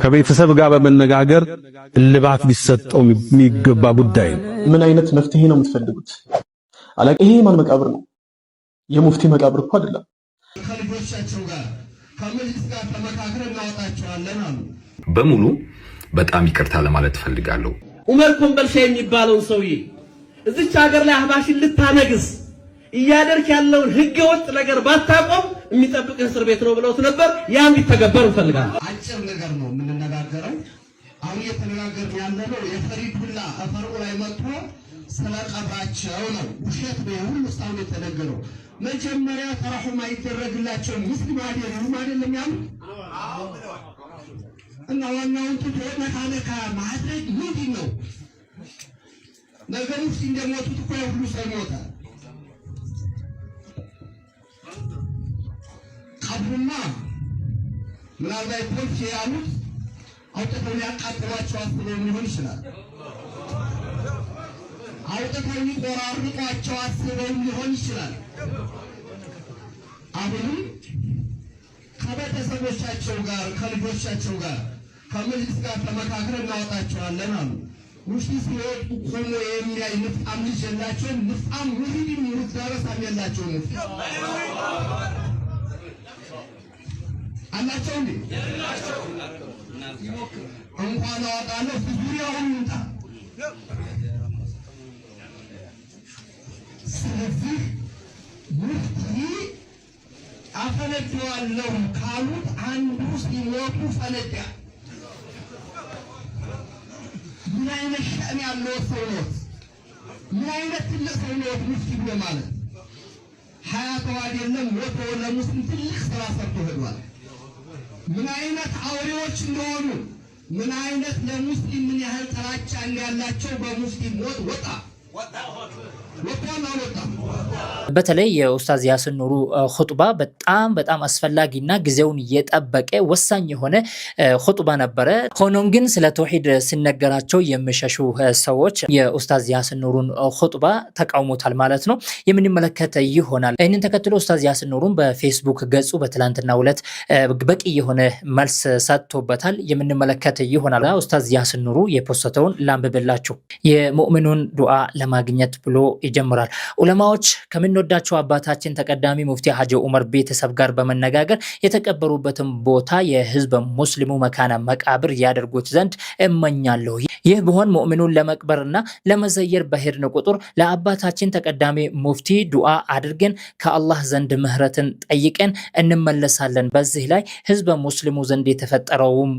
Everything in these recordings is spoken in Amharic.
ከቤተሰብ ጋር በመነጋገር እልባት ሊሰጠው የሚገባ ጉዳይ ነው። ምን አይነት መፍትሄ ነው የምትፈልጉት? አላቂ ይሄ ማን መቃብር ነው? የሙፍቲ መቃብር እኮ አይደለም። ከልጆቻቸው ጋር ከመጅልስ ጋር ተመካክረን እናወጣቸዋለን አሉ። በሙሉ በጣም ይቅርታ ለማለት ፈልጋለሁ። ዑመር ኮምበልሻ የሚባለውን ሰውዬ እዚች ሀገር ላይ አህባሽን ልታነግስ እያደረክ ያለውን ህገወጥ ነገር ባታቆም የሚጠብቅ እስር ቤት ነው ብለውት ነበር። ያም ቢተገበር እንፈልጋለን። አጭር ነገር ነው የምንነጋገረው። አሁን እየተነጋገርን ያለነው የፈሪዱላ አፈሩ ላይ መጥቶ ስለቀብራቸው ነው። ውሸት ነው ሁሉ እስካሁን የተነገረው። መጀመሪያ ተራሁም አይደረግላቸው ሙስሊም አይደለም ያሉ እና ዋናውን ተነካነካ ማድረግ ምንድን ነው? ነገሩ እንደሞቱት እኮ ሁሉ ሰው ሞታል። ቀብሩማ ምናልባት ፖሊስ ያሉት አውጥተው ሊያቃጥሏቸው አስበው ሊሆን ይችላል። አውጥተው ሊቆራርጧቸው አስበው ሊሆን ይችላል። አሁንም ከቤተሰቦቻቸው ጋር ከልጆቻቸው ጋር ከመጅልስ ጋር ተመካክረን እናወጣቸዋለን አሉ። ሙፍቲ ሲወጡ ቆሞ የሚያይ ንፍጣም ልጅ የላቸውም። ንፍጣም ሙሪድን ሙሪድ ዳረሳም የላቸውም። ሙፍቲ አላቸው እንዴ? እንኳን አወጣለሁ ዙሪያውን ይምጣ። ስለዚህ ሙፍቲ አፈነዳዋለሁ ካሉት አንዱ ሲሞቱ ፈነዳ። ምን አይነት ሸእን ያለው ሰው ነው? ምን አይነት ትልቅ ሰው ነው ሙፍቲ ብሎ ማለት? ሀያተው አይደለም ሞቶ ለሙስሊም ትልቅ ስራ ሰርቶ ሄዷል። ምን አይነት አውሬዎች እንደሆኑ ምን አይነት ለሙስሊም ምን ያህል ጥላቻ ያላቸው በሙስሊም ሞት ወጣ በተለይ የኡስታዝ ያሲን ኑሩ ኹጥባ በጣም አስፈላጊና ጊዜውን የጠበቀ ወሳኝ የሆነ ኹጥባ ነበረ። ሆኖም ግን ስለ ተውሂድ ሲነገራቸው የሚሸሹ ሰዎች የኡስታዝ ያሲን ኑሩን ኹጥባ ተቃውሞታል ማለት ነው። የምንመለከት ይሆናል። ይህንን ተከትሎ ኡስታዝ ያሲን ኑሩን በፌስቡክ ገጹ በትላንትናው ዕለት በቂ የሆነ መልስ ሰጥቶበታል። የምንመለከት ይሆናል። ኡስታዝ ያሲን ኑሩ የፖስተውን ላንብብላችሁ። የሙእሚኑን ዱዓ ለማግኘት ብሎ ይጀምራል። ዑለማዎች ከምንወዳቸው አባታችን ተቀዳሚ ሙፍቲ ሐጂ ዑመር ቤተሰብ ጋር በመነጋገር የተቀበሩበትን ቦታ የህዝብ ሙስሊሙ መካነ መቃብር ያደርጉት ዘንድ እመኛለሁ። ይህ ቢሆን ሙእሚኑን ለመቅበርና ለመዘየር በሄድን ቁጥር ለአባታችን ተቀዳሚ ሙፍቲ ዱዓ አድርገን ከአላህ ዘንድ ምህረትን ጠይቀን እንመለሳለን። በዚህ ላይ ህዝብ ሙስሊሙ ዘንድ የተፈጠረውም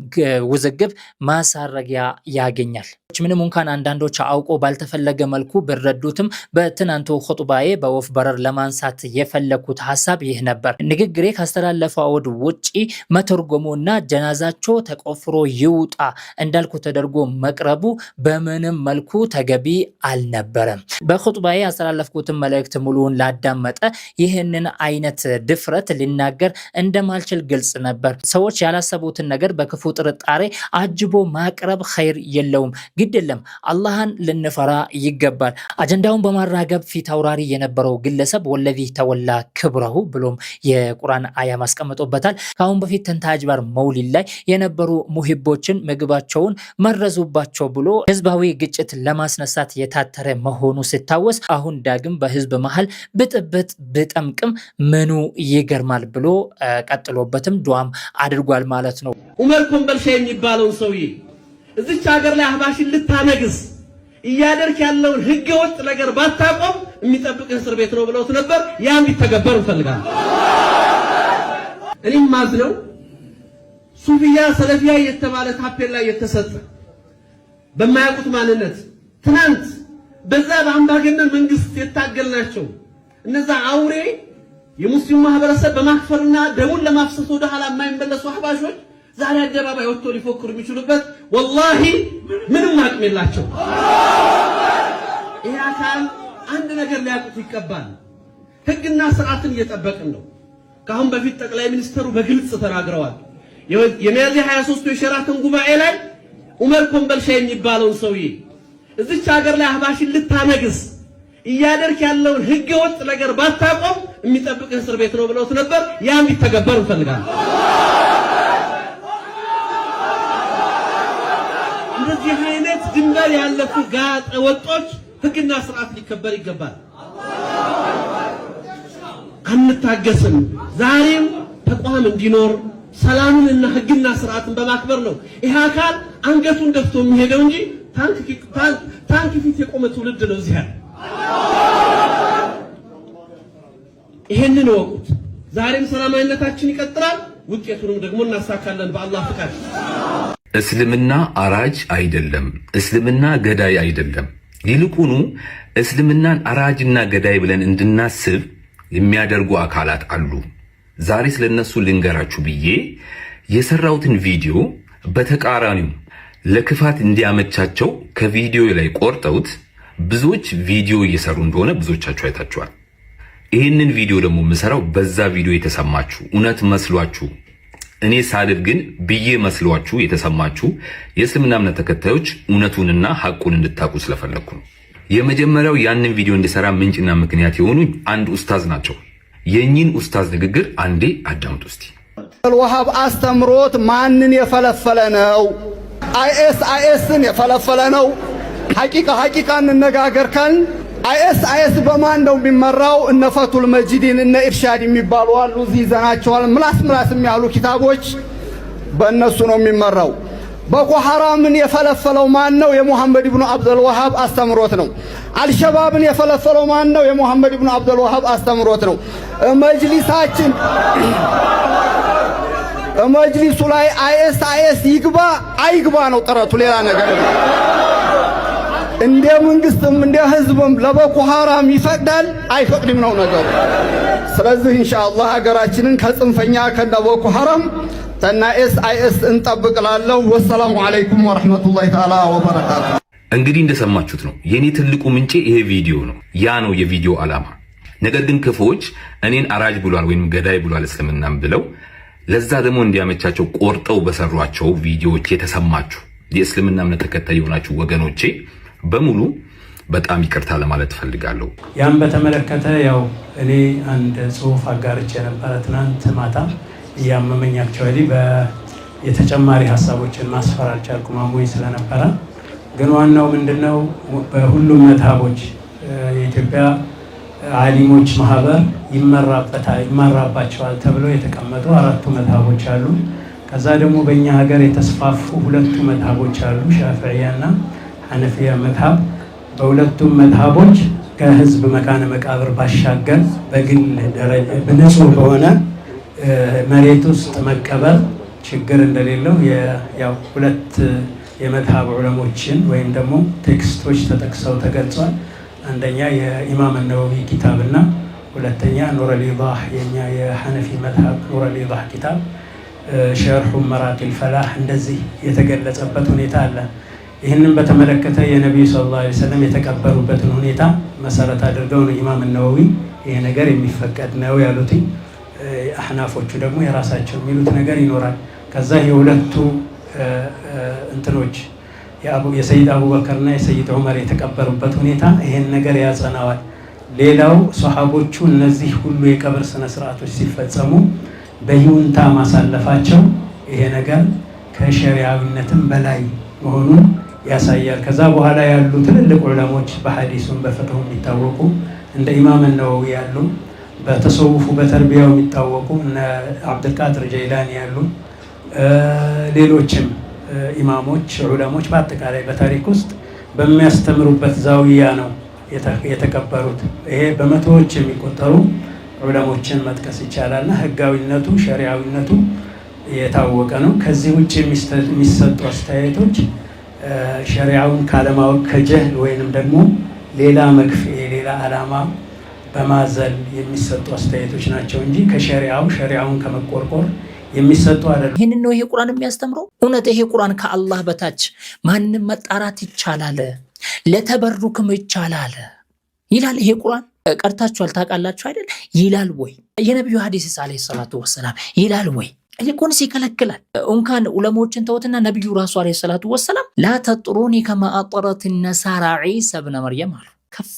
ውዝግብ ማሳረጊያ ያገኛል። ምንም እንኳን አንዳንዶች አውቆ ባልተፈለገ መልኩ ቢረዱትም በትናንቱ ኹጥባዬ በወፍ በረር ለማንሳት የፈለኩት ሐሳብ ይህ ነበር። ንግግሬ ካስተላለፈው አውድ ውጪ መተርጎሙና ጀናዛቸው ተቆፍሮ ይውጣ እንዳልኩ ተደርጎ መቅረቡ በምንም መልኩ ተገቢ አልነበረም። በኹጥባዬ ያስተላለፍኩትን መልእክት ሙሉውን ላዳመጠ ይህንን አይነት ድፍረት ሊናገር እንደማልችል ግልጽ ነበር። ሰዎች ያላሰቡትን ነገር በክፉ ጥርጣሬ አጅቦ ማቅረብ ኸይር የለውም። ግድ የለም አላህን ልንፈራ ይገባል። አጀንዳውን በማራገብ ፊት አውራሪ የነበረው ግለሰብ ወለዚ ተወላ ክብረሁ ብሎም የቁርአን አያ ማስቀመጦበታል። ካሁን በፊት ተንታጅ ባር መውሊድ ላይ የነበሩ ሙሂቦችን ምግባቸውን መረዙባቸው ብሎ ህዝባዊ ግጭት ለማስነሳት የታተረ መሆኑ ሲታወስ አሁን ዳግም በህዝብ መሃል ብጥብጥ ብጠምቅም ምኑ ይገርማል ብሎ ቀጥሎበትም ዱዓም አድርጓል ማለት ነው። ዑመር ኮምበልሻ የሚባለውን ሰውዬ እዚች ሀገር ላይ አህባሽን ልታነግስ እያደረክ ያለውን ህገወጥ ነገር ባታቆም የሚጠብቅ እስር ቤት ነው ብለውት ነበር። ያም ቢተገበር እንፈልጋለን። እኔም ማዝነው ሱፊያ ሰለፊያ የተባለ ታፔላ የተሰጠ በማያውቁት ማንነት ትናንት በዛ በአምባገነን መንግስት የታገልናቸው እነዛ አውሬ የሙስሊም ማህበረሰብ በማክፈርና ደሙን ለማፍሰስ ወደ ኋላ የማይመለሱ አህባሾች ዛሬ አደባባይ ወጥቶ ሊፎክሩ የሚችሉበት ወላሂ ምንም አቅም የላቸው። ይሄ አካል አንድ ነገር ሊያውቁት ይገባል። ህግና ስርዓትን እየጠበቅን ነው። ካሁን በፊት ጠቅላይ ሚኒስትሩ በግልጽ ተናግረዋል። የሚያዝያ 23 የሸራተን ጉባኤ ላይ ዑመር ኮምበልሻ የሚባለውን ሰውዬ እዚች ሀገር ላይ አህባሽን ልታነግስ እያደረክ ያለውን ህገወጥ ነገር ባታቆም የሚጠብቅ እስር ቤት ነው ብለውት ነበር። ያም ቢተገበር እንፈልጋለን። እንደዚህ አይነት ድንበር ያለፉ ጋጠ ወጦች ህግና ስርዓት ሊከበር ይገባል። አንታገስም። ዛሬም ተቋም እንዲኖር ሰላምንና ህግና ስርዓትን በማክበር ነው ይሄ አካል አንገቱን ደፍቶ የሚሄደው እንጂ ታንክ ፊት የቆመ ትውልድ ነው እዚህ። ይሄንን ወቁት። ዛሬም ሰላማዊነታችን ይቀጥላል። ውጤቱንም ደግሞ እናሳካለን በአላህ ፍቃድ። እስልምና አራጅ አይደለም፣ እስልምና ገዳይ አይደለም። ይልቁኑ እስልምናን አራጅና ገዳይ ብለን እንድናስብ የሚያደርጉ አካላት አሉ። ዛሬ ስለነሱ ልንገራችሁ ብዬ የሰራሁትን ቪዲዮ በተቃራኒው ለክፋት እንዲያመቻቸው ከቪዲዮ ላይ ቆርጠውት ብዙዎች ቪዲዮ እየሰሩ እንደሆነ ብዙዎቻችሁ አይታችኋል። ይህንን ቪዲዮ ደግሞ የምሰራው በዛ ቪዲዮ የተሰማችሁ እውነት መስሏችሁ እኔ ሳልል ግን ብዬ መስሏችሁ የተሰማችሁ የእስልምና እምነት ተከታዮች እውነቱንና ሐቁን እንድታቁ ስለፈለኩ ነው። የመጀመሪያው ያንን ቪዲዮ እንዲሰራ ምንጭና ምክንያት የሆኑኝ አንድ ኡስታዝ ናቸው። የኚህን ኡስታዝ ንግግር አንዴ አዳምጡ እስቲ። አልወሃብ አስተምሮት ማንን የፈለፈለ ነው? አይኤስን የፈለፈለ ነው። ሐቂቃ እንነጋገር ካልን አይኤስ በማን ነው የሚመራው? እነ ፈቱል መጂድን እነ ኢርሻድ የሚባሉ አሉ። እዚህ ይዘናቸዋል። ምላስ የሚያሉ ኪታቦች በእነሱ ነው የሚመራው። ቦኮ ሐራምን የፈለፈለው ማን ነው? የሙሐመድ ኢብኑ አብዱል ወሃብ አስተምሮት ነው። አልሸባብን የፈለፈለው ማን ነው? የሙሐመድ ኢብኑ አብዱል ወሃብ አስተምሮት ነው። መጅሊሳችን መጅሊሱ ላይ አይኤስ ይግባ አይግባ ነው ጥረቱ፣ ሌላ ነገር ነው። እንደ መንግስትም እንደ ህዝብም ለቦኮ ሐራም ይፈቅዳል አይፈቅድም ነው ነገሩ። ስለዚህ ኢንሻአላህ ሀገራችንን ከጽንፈኛ ከቦኮ ሐራም ተና አይኤስ እንጠብቅላለሁ። ወሰላሙ አለይኩም ወራህመቱላሂ ተዓላ ወበረካቱ። እንግዲህ እንደሰማችሁት ነው። የኔ ትልቁ ምንጭ ይሄ ቪዲዮ ነው። ያ ነው የቪዲዮ ዓላማ። ነገር ግን ክፎች እኔን አራጅ ብሏል ወይም ገዳይ ብሏል እስልምናም ብለው ለዛ ደግሞ እንዲያመቻቸው ቆርጠው በሰሯቸው ቪዲዮዎች የተሰማችሁ የእስልምና እምነት ተከታይ የሆናችሁ ወገኖቼ በሙሉ በጣም ይቅርታ ለማለት ፈልጋለሁ። ያን በተመለከተ ያው እኔ አንድ ጽሁፍ አጋርቼ ነበር ትናንት ማታ እያመመኝ አክቹዋሊ የተጨማሪ ሀሳቦችን ማስፈር አልቻልኩም አሞኝ ስለነበረ። ግን ዋናው ምንድነው በሁሉም መዝሀቦች የኢትዮጵያ ዓሊሞች ማህበር ይመራባቸዋል ተብለው የተቀመጡ 4 መዝሀቦች አሉ። ከዛ ደግሞ በእኛ ሀገር የተስፋፉ 2 መዝሀቦች አሉ፣ ሻፊዒያና ሐነፊያ መዝሀብ። በሁለቱም መዝሀቦች ከህዝብ መካነ መቃብር ባሻገር በግል ደረጃ በንጹህ በሆነ መሬት ውስጥ መቀበር ችግር እንደሌለው ያው 2 የመዝሀብ ዑለሞችን ወይም ደግሞ ቴክስቶች ተጠቅሰው ተገልጿል። አንደኛ የኢማም ነወዊ ኪታብና ሁለተኛ ኑረል ኢዳህ የኛ የሐነፊ መዝሀብ ኑረል ኢዳህ ኪታብ ሸርሑ መራቂል ፈላህ እንደዚህ የተገለጸበት ሁኔታ አለ። ይህንን በተመለከተ የነብዩ ሰለላሁ ዐለይሂ ወሰለም የተቀበሩበትን ሁኔታ መሰረት አድርገው ነው ኢማም ነወዊ ይሄ ነገር የሚፈቀድ ነው ያሉት። አህናፎቹ ደግሞ የራሳቸው የሚሉት ነገር ይኖራል። ከዛ የሁለቱ እንትኖች የሰይድ አቡበከርና የሰይድ ዑመር የተቀበሩበት ሁኔታ ይሄን ነገር ያጸናዋል። ሌላው ሷሃቦቹ እነዚህ ሁሉ የቀብር ስነ ስርዓቶች ሲፈጸሙ በይሁንታ ማሳለፋቸው ይሄ ነገር ከሸሪዓዊነትም በላይ መሆኑን ያሳያል። ከዛ በኋላ ያሉ ትልልቅ ዑለሞች በሐዲሱም በፍቅሁም የሚታወቁ እንደ ኢማም ነወዊ ያሉ፣ በተሰውፉ በተርቢያው የሚታወቁ እነ አብዱልቃድር ጀይላኒ ያሉ ሌሎችም ኢማሞች ዑለሞች በአጠቃላይ በታሪክ ውስጥ በሚያስተምሩበት ዛውያ ነው የተቀበሩት። ይሄ በመቶዎች የሚቆጠሩ ዑለሞችን መጥቀስ ይቻላልና ህጋዊነቱ ሸሪዓዊነቱ የታወቀ ነው። ከዚህ ውጭ የሚሰጡ አስተያየቶች ሸሪዓውን ካለማወቅ ከጀህል ወይንም ደግሞ ሌላ መክፍኤ ሌላ ዓላማ በማዘል የሚሰጡ አስተያየቶች ናቸው እንጂ ሸሪዓውን ከመቆርቆር የሚሰጡ አይደለም። ይህንን ነው ይሄ ቁርአን የሚያስተምረው። እውነት ይሄ ቁርአን ከአላህ በታች ማንንም መጣራት ይቻላል፣ ለተበሩክም ይቻላል ይላል ይሄ ቁርአን። ቀርታችኋል ታውቃላችሁ አይደል? ይላል ወይ? የነብዩ ሐዲስ አለይሂ ሰላቱ ወሰላም ይላል ወይ? ይልቁንስ ይከለክላል። እንኳን ዑለሞችን ተውትና ነብዩ ራሱ አለይሂ ሰላቱ ወሰላም ላ ተጥሩኒ ከማ አጠረት ነሳራ ዒሳ ኢብኑ መርየም አሉ።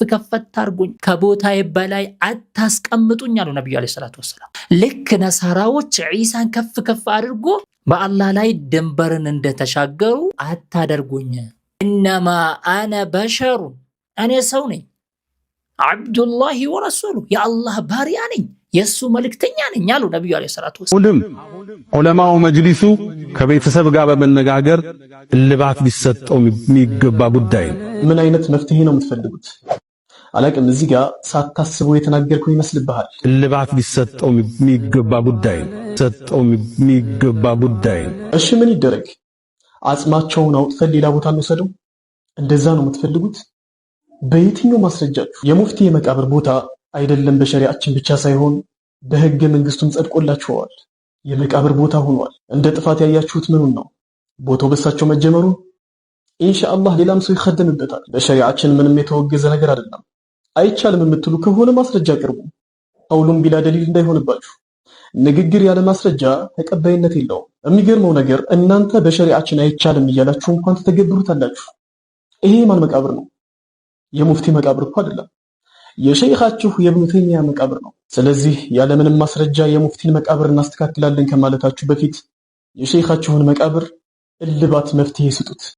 ከፍ አታርጉኝ፣ ከቦታዬ በላይ አታስቀምጡኝ አሉ ነብዩ አለይሂ ሰላቱ ወሰላም። ልክ ነሳራዎች ዒሳን ከፍ አድርጎ በአላህ ላይ ድንበርን እንደተሻገሩ አታደርጉኝ። ኢነማ አነ በሸሩን እኔ ሰው ነኝ፣ አብዱላሂ ወረሱሉ የአላህ ባሪያ ነኝ፣ የእሱ መልእክተኛ ነኝ አሉ ነቢዩ ዓለይሂ ሰላቱ ወሰላም። ዑለማው መጅሊሱ ከቤተሰብ ጋር በመነጋገር እልባት ሊሰጠው የሚገባ ጉዳይ ነው። ምን አይነት መፍትሄ ነው የምትፈልጉት? አላቅም። እዚህ ጋር ሳታስቡ የተናገርኩ ይመስልብሃል። እልባት ሊሰጠው የሚገባ ጉዳይ ነው። እሺ ምን ይደረግ? አጽማቸውን አውጥተን ሌላ ቦታ እንወሰደው? እንደዛ ነው የምትፈልጉት? በየትኛው ማስረጃችሁ? የሙፍቲ የመቃብር ቦታ አይደለም በሸሪዓችን ብቻ ሳይሆን በህገ መንግስቱም ጸድቆላችኋል። የመቃብር ቦታ ሆኗል። እንደ ጥፋት ያያችሁት ምኑን ነው? ቦታው በሳቸው መጀመሩ። ኢንሻአላህ ሌላም ሰው ይخدምበታል። በሸሪዓችን ምንም የተወገዘ ነገር አይደለም። አይቻልም የምትሉ ከሆነ ማስረጃ አቅርቡ። ቀውሉን ቢላ ደሊል እንዳይሆንባችሁ። ንግግር ያለ ማስረጃ ተቀባይነት የለውም። የሚገርመው ነገር እናንተ በሸሪዓችን አይቻልም እያላችሁ እንኳን ተተገብሩታላችሁ። ይሄ ማን መቃብር ነው? የሙፍቲ መቃብር እኮ አይደለም። የሸይኻችሁ የኢብኑ ተይሚያ መቃብር ነው። ስለዚህ ያለምንም ማስረጃ የሙፍቲን መቃብር እናስተካክላለን ከማለታችሁ በፊት የሸይኻችሁን መቃብር እልባት መፍትሄ ስጡት።